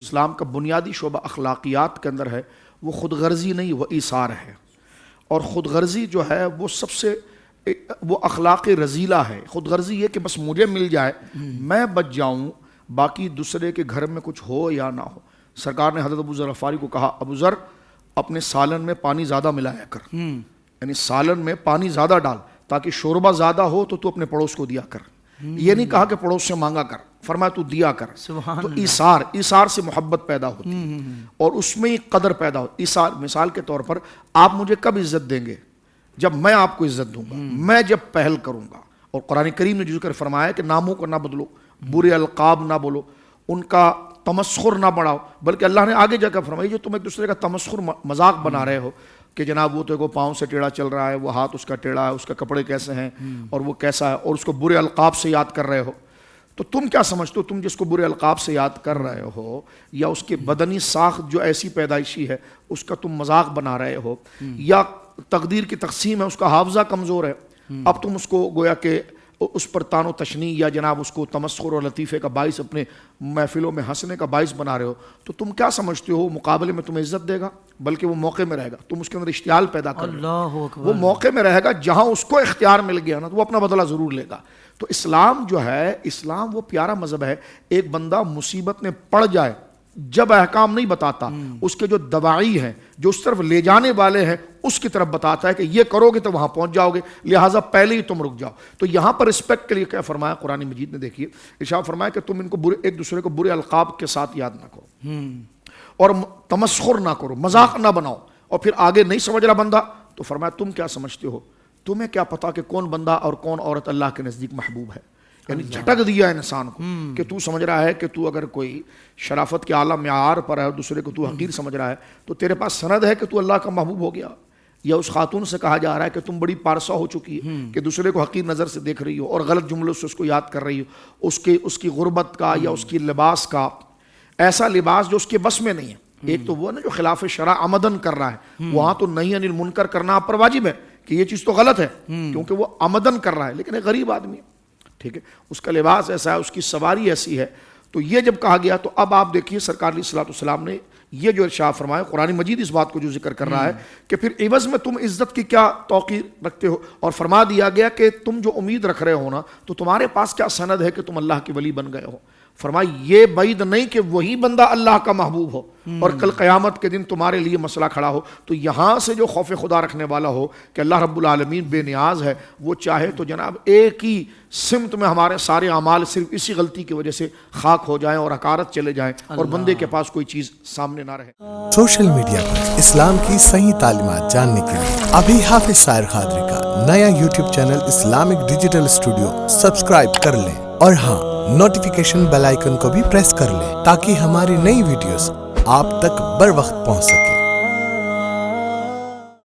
اسلام کا بنیادی شعبہ اخلاقیات کے اندر ہے، وہ خود غرضی نہیں، وہ ایثار ہے. اور خود غرضی جو ہے وہ سب سے وہ اخلاق رذیلہ ہے. خود غرضی یہ کہ بس مجھے مل جائے، میں بچ جاؤں، باقی دوسرے کے گھر میں کچھ ہو یا نہ ہو. سرکار نے حضرت ابو ذر غفاری کو کہا، ابو ذر اپنے سالن میں پانی زیادہ ملایا کر، یعنی سالن میں پانی زیادہ ڈال تاکہ شوربہ زیادہ ہو تو اپنے پڑوس کو دیا کر. یہ نہیں کہا کہ پڑوس سے مانگا کر، فرمایا تو دیا کر. تو ایثار سے محبت پیدا ہوتی اور اس میں قدر پیدا ہوتی. ایثار مثال کے طور پر آپ مجھے کب عزت دیں گے؟ جب میں آپ کو عزت دوں گا، میں جب پہل کروں گا. اور قرآن کریم نے جو ذکر فرمایا کہ ناموں کو نہ بدلو، برے القاب نہ بولو، ان کا تمسخر نہ بڑھاؤ. بلکہ اللہ نے آگے جا کر فرمایا جو تم ایک دوسرے کا تمسخر مذاق بنا رہے ہو کہ جناب وہ تو کو پاؤں سے ٹیڑھا چل رہا ہے، وہ ہاتھ اس کا ٹیڑھا ہے، اس کا کپڑے کیسے ہیں اور وہ کیسا ہے، اور اس کو برے القاب سے یاد کر رہے ہو. تو تم کیا سمجھتے ہو؟ تم جس کو برے القاب سے یاد کر رہے ہو یا اس کے بدنی ساخت جو ایسی پیدائشی ہے اس کا تم مذاق بنا رہے ہو، یا تقدیر کی تقسیم ہے اس کا حافظہ کمزور ہے، اب تم اس کو گویا کہ اس پر تان و تشنیع یا جناب اس کو تمسخر اور لطیفے کا باعث اپنے محفلوں میں ہنسنے کا باعث بنا رہے ہو، تو تم کیا سمجھتے ہو مقابلے میں تمہیں عزت دے گا؟ بلکہ وہ موقع میں رہے گا، تم اس کے اندر اشتعال پیدا کر رہے ہو، وہ موقع میں رہے گا. جہاں اس کو اختیار مل گیا نا تو وہ اپنا بدلہ ضرور لے گا. تو اسلام جو ہے، اسلام وہ پیارا مذہب ہے. ایک بندہ مصیبت میں پڑ جائے جب احکام نہیں بتاتا، اس کے جو دواعی ہیں، جو اس طرف لے جانے والے ہیں، اس کی طرف بتاتا ہے کہ یہ کرو گے تو وہاں پہنچ جاؤ گے، لہٰذا پہلے ہی تم رک جاؤ. تو یہاں پر رسپیکٹ کے لیے کیا فرمایا قرآن مجید نے؟ دیکھیے ارشاد فرمایا کہ تم ان کو ایک دوسرے کو برے القاب کے ساتھ یاد نہ کرو اور تمسخر نہ کرو، مذاق نہ بناؤ. اور پھر آگے نہیں سمجھ رہا بندہ تو فرمایا تم کیا سمجھتے ہو؟ تمہیں کیا پتا کہ کون بندہ اور کون عورت اللہ کے نزدیک محبوب ہے؟ یعنی جھٹک دیا انسان کو کہ تو سمجھ رہا ہے کہ تو اگر کوئی شرافت کے اعلیٰ معیار پر ہے اور دوسرے کو تو حقیر سمجھ رہا ہے تو تیرے پاس سند ہے کہ تو اللہ کا محبوب ہو گیا. یا اس خاتون سے کہا جا رہا ہے کہ تم بڑی پارسا ہو چکی ہے کہ دوسرے کو حقیر نظر سے دیکھ رہی ہو اور غلط جملوں سے اس کو یاد کر رہی ہو، اس کی غربت کا یا اس کی لباس کا، ایسا لباس جو اس کے بس میں نہیں ہے. ایک تو وہ نا جو خلاف شرع عمدن کر رہا ہے، وہاں تو نہی عن المنکر کرنا آپ پر واجب ہے کہ یہ چیز تو غلط ہے کیونکہ وہ عمدن کر رہا ہے، لیکن ایک غریب آدمی ہے، ٹھیک ہے، اس کا لباس ایسا ہے، اس کی سواری ایسی ہے. تو یہ جب کہا گیا تو اب آپ دیکھیے سرکار علیہ الصلوۃ والسلام نے یہ جو ارشاد فرمایا، قرآن مجید اس بات کو جو ذکر کر رہا ہے کہ پھر عوض میں تم عزت کی کیا توقیر رکھتے ہو. اور فرما دیا گیا کہ تم جو امید رکھ رہے ہو نا تو تمہارے پاس کیا سند ہے کہ تم اللہ کے ولی بن گئے ہو. فرمایا یہ بعید نہیں کہ وہی بندہ اللہ کا محبوب ہو اور کل قیامت کے دن تمہارے لیے مسئلہ کھڑا ہو. تو یہاں سے جو خوف خدا رکھنے والا ہو کہ اللہ رب العالمین بے نیاز ہے، وہ چاہے تو جناب ایک ہی سمت میں ہمارے سارے اعمال صرف اسی غلطی کی وجہ سے خاک ہو جائیں اور حقارت چلے جائیں اور بندے کے پاس کوئی چیز سامنے نہ رہے. سوشل میڈیا پر اسلام کی صحیح تعلیمات جاننے کے لیے ابھی حافظ سائر قادری کا نیا YouTube channel Islamic digital studio subscribe کر لیں، اور ہاں نوٹیفیکیشن بیل آئیکن کو بھی پریس کر لیں تاکہ ہماری نئی ویڈیوز آپ تک بر وقت پہنچ سکے.